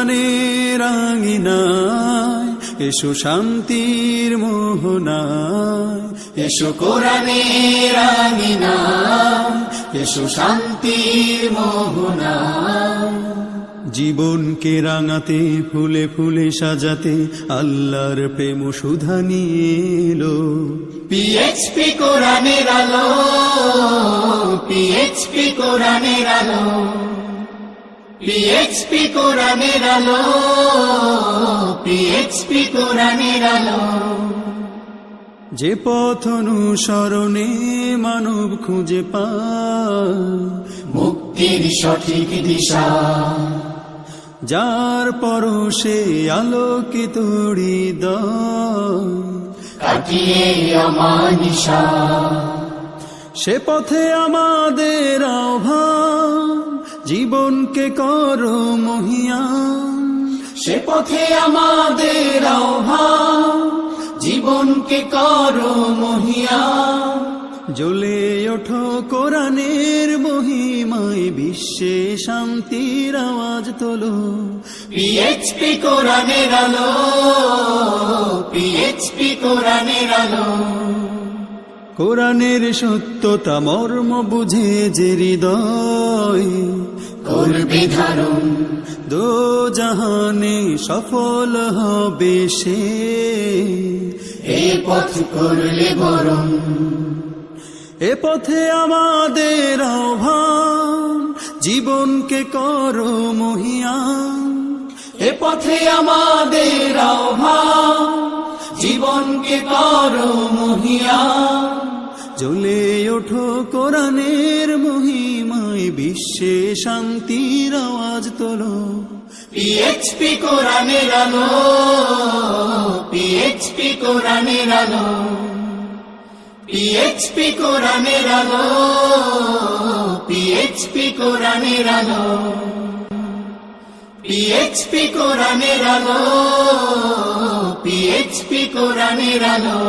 কোরআনের আঙিনায় এসো শান্তির মোহনায়, এসো কোরআনের আঙিনায়, এসো শান্তির মোহনায়। জীবনকে রাঙাতে ফুলে ফুলে সাজাতে আল্লাহর প্রেম সুধা নিয়ে এলো। পিএইচপি কোরআনের আলো, পিএইচপি কোরআনের আলো, পিএইচপি কোরআনের আলো, পিএইচপি কোরআনের আলো। যে পথ অনুসরণে মানব খুঁজে পায় মুক্তির সঠিক দিশা, যার পরশে আলোকিত হৃদয় কাটিয়ে অমানিশা। সে পথে আমাদের আহ্বান, জীবনকে করো মহিয়ান। সে পথে আমাদের আহ্বান, জীবনকে করো মহিয়ান। জ্বলে ওঠো কোরআনের মহিমায়, বিশ্বে শান্তির আওয়াজ তোলো। পিএইচপি কোরআনের আলো, পিএইচপি কোরআনের আলো। কোরআনের সত্যতা মর্ম বুঝে যে হৃদয় করবে ধারণ, দো জাহানে সফল হবে সে। এ পথ করলে বরণ, এ পথে আমাদের আহ্বান, জীবনকে করো মহিয়ান। এ পথে আমাদের আহ্বান, জীবনকে করো মহিয়ান। জ্বলে ওঠো কোরআনের মহিমায়, বিশ্বে শান্তির আওয়াজ তোলো। পিএইচপি কোরআনের আলো, পিএইচপি কোরআনের আলো, পিএইচপি কোরআনের আলো, পিএইচপি কোরআনের আলো, পিএইচপি কোরআনের আলো, পিএইচপি কোরআনের আলো।